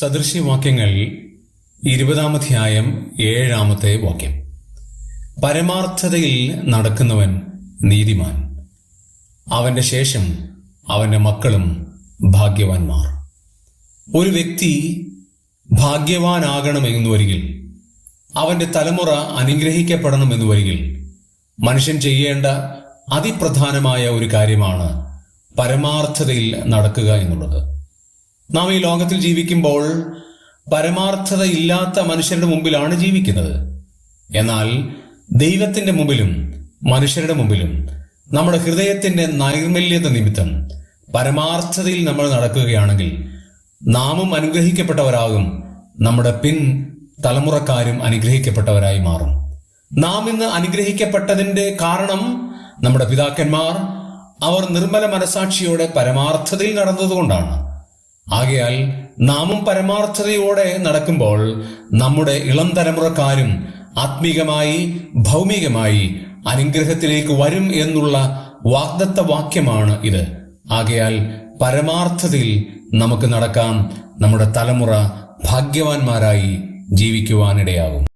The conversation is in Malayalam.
സദൃശ്യവാക്യങ്ങൾ 20-ാം അധ്യായം 7-ാമത്തെ വാക്യം. പരമാർത്ഥതയിൽ നടക്കുന്നവൻ നീതിമാൻ, അവന്റെ ശേഷം അവന്റെ മക്കളും ഭാഗ്യവാന്മാർ. ഒരു വ്യക്തി ഭാഗ്യവാനാകണമെന്നു വരികിൽ, അവന്റെ തലമുറ അനുഗ്രഹിക്കപ്പെടണമെന്നു വരികിൽ, മനുഷ്യൻ ചെയ്യേണ്ട അതിപ്രധാനമായ ഒരു കാര്യമാണ് പരമാർത്ഥതയിൽ നടക്കുക എന്നുള്ളത്. നാം ഈ ലോകത്തിൽ ജീവിക്കുമ്പോൾ പരമാർത്ഥതയില്ലാത്ത മനുഷ്യരുടെ മുമ്പിലാണ് ജീവിക്കുന്നത്. എന്നാൽ ദൈവത്തിന്റെ മുമ്പിലും മനുഷ്യരുടെ മുമ്പിലും നമ്മുടെ ഹൃദയത്തിന്റെ നൈർമല്യത നിമിത്തം പരമാർത്ഥതയിൽ നമ്മൾ നടക്കുകയാണെങ്കിൽ നാമും അനുഗ്രഹിക്കപ്പെട്ടവരാകും, നമ്മുടെ പിൻ തലമുറക്കാരും അനുഗ്രഹിക്കപ്പെട്ടവരായി മാറും. നാം ഇന്ന് അനുഗ്രഹിക്കപ്പെട്ടതിന്റെ കാരണം നമ്മുടെ പിതാക്കന്മാർ അവർ നിർമ്മല മനസാക്ഷിയോടെ പരമാർത്ഥതയിൽ നടന്നതുകൊണ്ടാണ്. ആകയാൽ നാമും പരമാർത്ഥതയോടെ നടക്കുമ്പോൾ നമ്മുടെ ഇളം തലമുറക്കാരും ആത്മീകമായി ഭൗമികമായി അനുഗ്രഹത്തിലേക്ക് വരും എന്നുള്ള വാഗ്ദത്ത വാക്യമാണ് ഇത്. ആകയാൽ പരമാർത്ഥതയിൽ നമുക്ക് നടക്കാം, നമ്മുടെ തലമുറ ഭാഗ്യവാന്മാരായി ജീവിക്കുവാനിടയാകും.